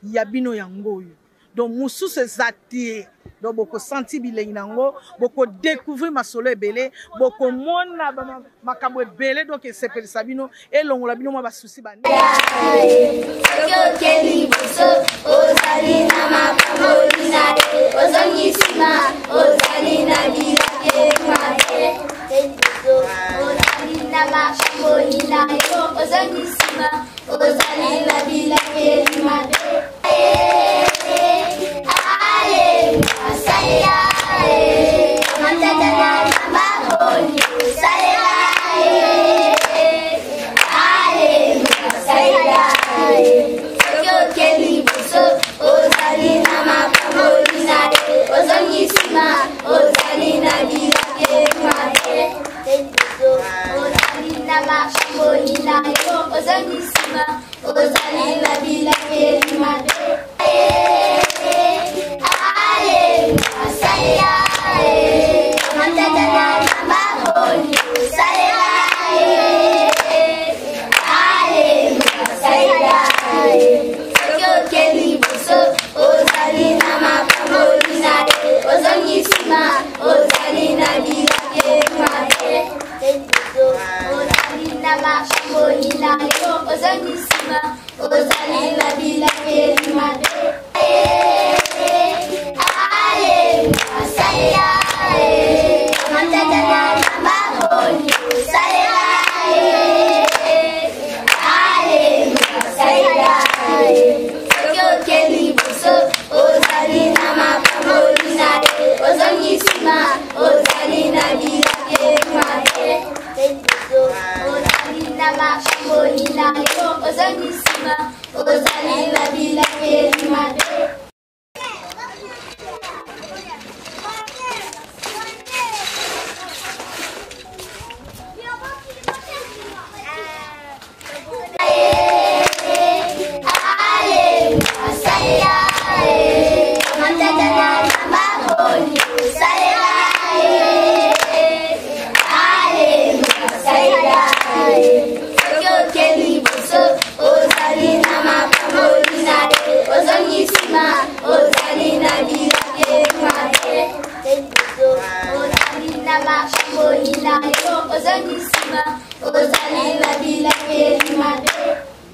Yabino yango. Donc musu se zati. Donc boko senti bilei nango, boko découvrir ma solo belé, boko mona makambo belé donc c'est per sabino et longola bino ma basusi bani.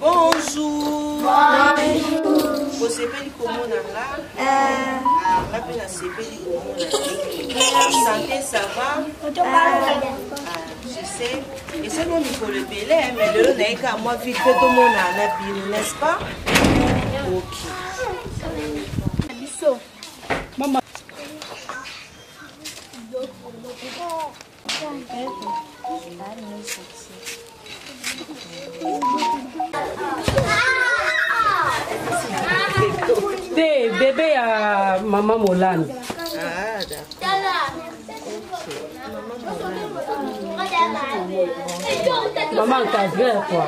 Bonjour. Santé, ça va? Je sais. Et c'est mon micro le belé, mais le n'est qu'à moi vite fait tout le monde en a, n'est-ce pas? Ok. Maman. Bébé à maman Molane. Ah, d'accord. Maman encadrée, quoi.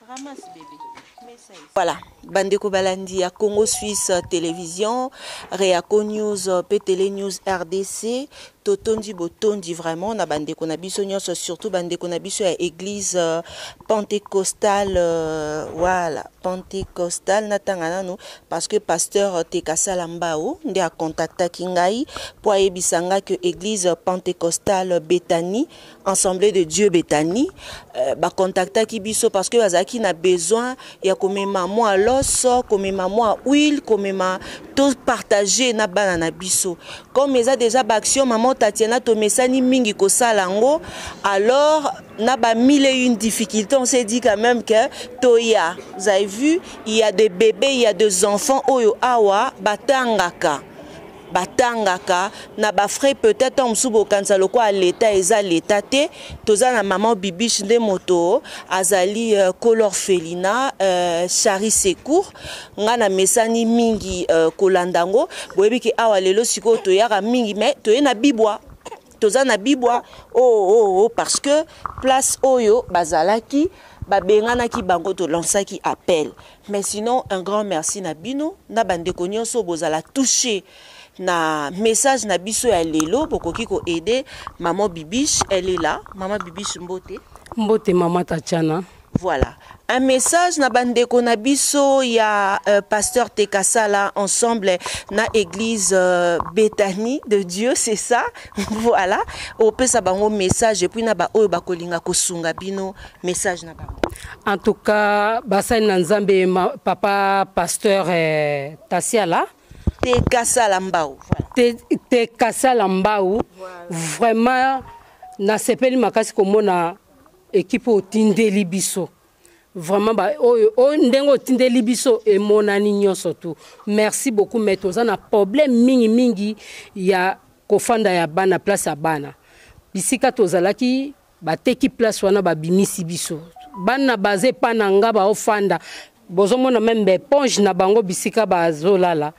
Ramasse, bébé. Voilà, Bandeko Balandi à Congo Suisse Télévision, Réaco News, PTL News RDC, Totondi Botondi vraiment, na Bandeko Nabiso Nyos, surtout Bandeko Nabiso à église pentecostale, voilà, pentecostale natangana nous, parce que pasteur Tekasa Lambao, nde a contacté Kingai, pour ebisanga que église pentecostale Bethanie, Assemblée de Dieu Bethanie, ba contacta Kibiso parce que Azaki n'a besoin, il y a comme maman à l'os, comme maman à huile, comme maman tout partagé na banana biso. Comme ils a déjà action maman Tatiana to mesani mingi ko salango, alors n'a pas mille et une difficultés. On s'est dit quand même que toya, vous avez vu, il y a des bébés, il y a des enfants oyo awa batangaka. Batangaka na ba frais peut-être en subo kanza loko à l'état eza l'état te toza na maman bibiche de moto azali colorphelina Chari Secours ngana mesani mingi kolandango boyebi ke awa lelo siko to yaka mingi mais to na bibwa toza na bibwa parce que place oyo bazalaki babengana ki bango to lansaki appel mais sinon un grand merci na bino na bande konyo so bozala touché. na message na biso ya lelo bokoki ko aider maman Bibiche, elle est là. Maman Bibiche Mbote. Mbote maman Tatiana. Voilà. Un message na bandeko na biso ya pasteur Tekasala ensemble na église Bethanie de Dieu, c'est ça. Voilà. On peut ça bango message et puis na ba oyo bakolinga kosunga bino message na bango. En tout cas, basai na Nzambe papa pasteur Tasiala. Tekasala Mbao. Tekasala Mbao. Vraiment na sepeli makasi komona équipe au tindeli biso. Vraiment ndengo tindeli biso et mon anignon surtout. Merci beaucoup mais toza na problème mingi ya kofanda ya bana place ya bana. Bisika tozalaki bateki place wana babimisi biso. Bana basé pananga ba ofanda. Bozomona même éponge na bango bisika bazolala.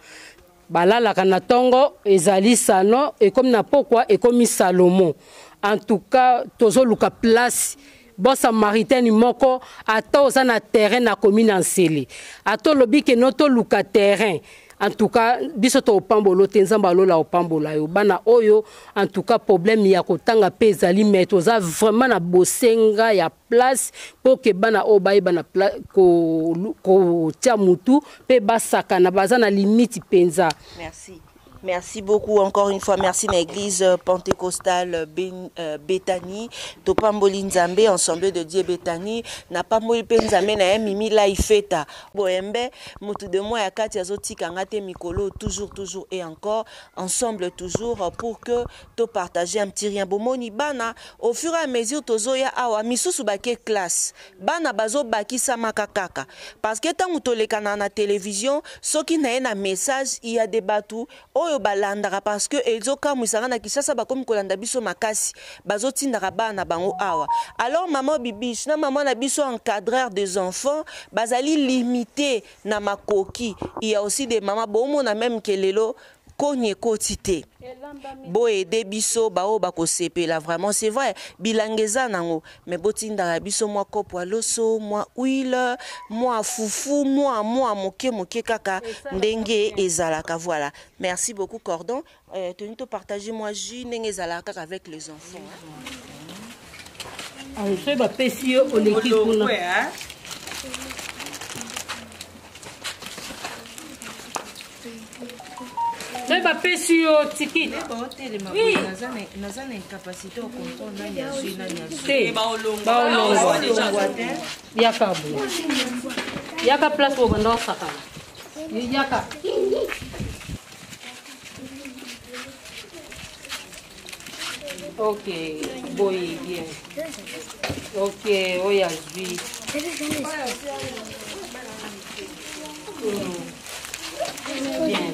Balala kana tongo ezali sano et comme na pourquoi et comme Salomon. En tout cas tozoluka place bon samaritain moko ato za na terrain na commune Nsele ato lobi ke noto luka terrain en tout cas biso to pambolo tenzamba lola opambola yo bana oyo en tout cas problème ya kotanga pe ezali mais toza vraiment na bosenga ya place pour que bana o bayi bana ko tia mutu pe basaka na baza na limite penza. Merci. Merci beaucoup encore une fois. Merci à l'église pentecostale Bethanie. Topamboli Nzambe, ensemble de Dieu Bethanie. N'a pas mouli penzame na mimi la ifeta. Boembe, mutu de moi ya kati azoti kangate mikolo toujours et encore ensemble toujours pour que to partager un petit rien bomoni bana au fur et à mesure tozoya awa misusu bake classe. Bana bazo baki sama kakaka. Parce que tant mutolekana na télévision, soki na un message il y a des bateaux balandaka parce que ezoka musanga na Kinshasa bakomi kolanda biso makasi bazotindaka bana bango awa. Alors maman Bibiche na maman na biso encadreur des enfants bazali limité na makoki. Il y a aussi des mamans bon na même kelelo konye kotite bo aider biso bao bako sepela vraiment c'est vrai bilangeza nango mais botinda biso moi kopo loso moi huile moi fufu moi moke kaka ndenge ezalaka. Voilà, merci beaucoup Cordon. Tenu to partager moi jus ndenge ezalaka avec les enfants. Ah je ba pesi on équipe pour je vais pas sur ticket. Oui. Naza na incapacité au contrôle na nyazu na nyazu. Yaka place pour vendre saka. Yaka. Ok, boy bien. Ok, oya zui. Bien.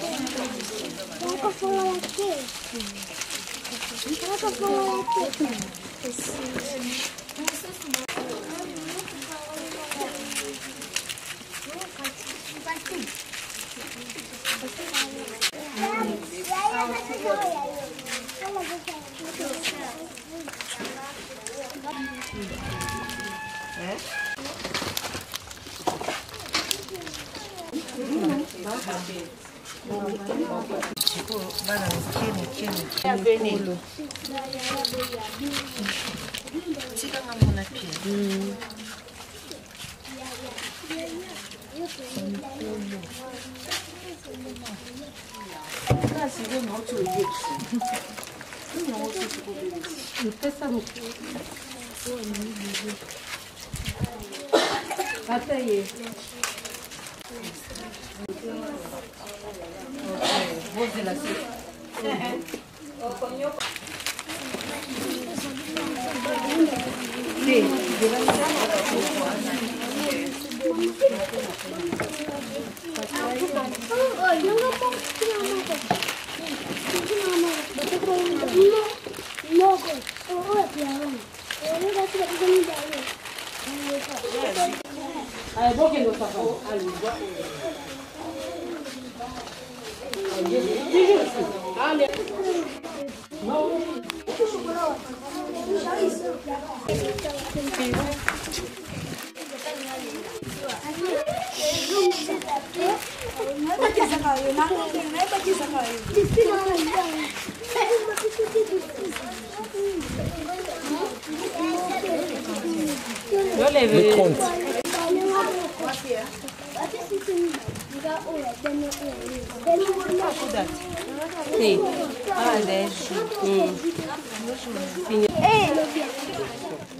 Le compte.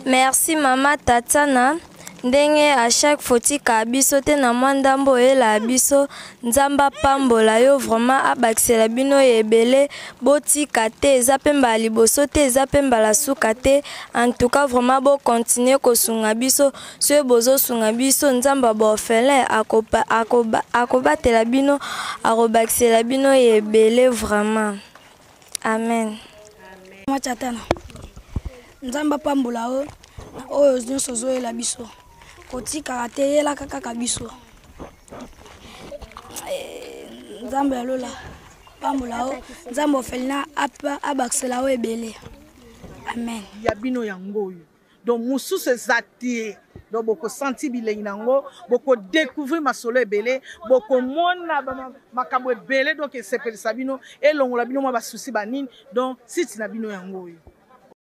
Merci Mama Tatana. Ndenge à chaque fois tika biso te na mwandambo la biso nzamba pambola yo vraiment abaksela bino ebele botika te eza pemba liboso te eza pemba la suka te en tout cas vraiment bo continuer ko sunga biso so bozo sunga biso nzamba bo orphelin akobatela bino akobaksela bino ebele vraiment amen. Machatana nzamba pambola o oyo nyonso zoyela biso kotika te yela kaka biso nzambe alola pambola o nzambe ofelina abaksela o ebele amen ya bino yango oyo donc mosusu eza te donc bokosenti bilei nango bokodécouvrir masolo ebele bokomona makambo ebele donc esepelisa bino elongola bino mwa basusi banini donc site na bino yango oyo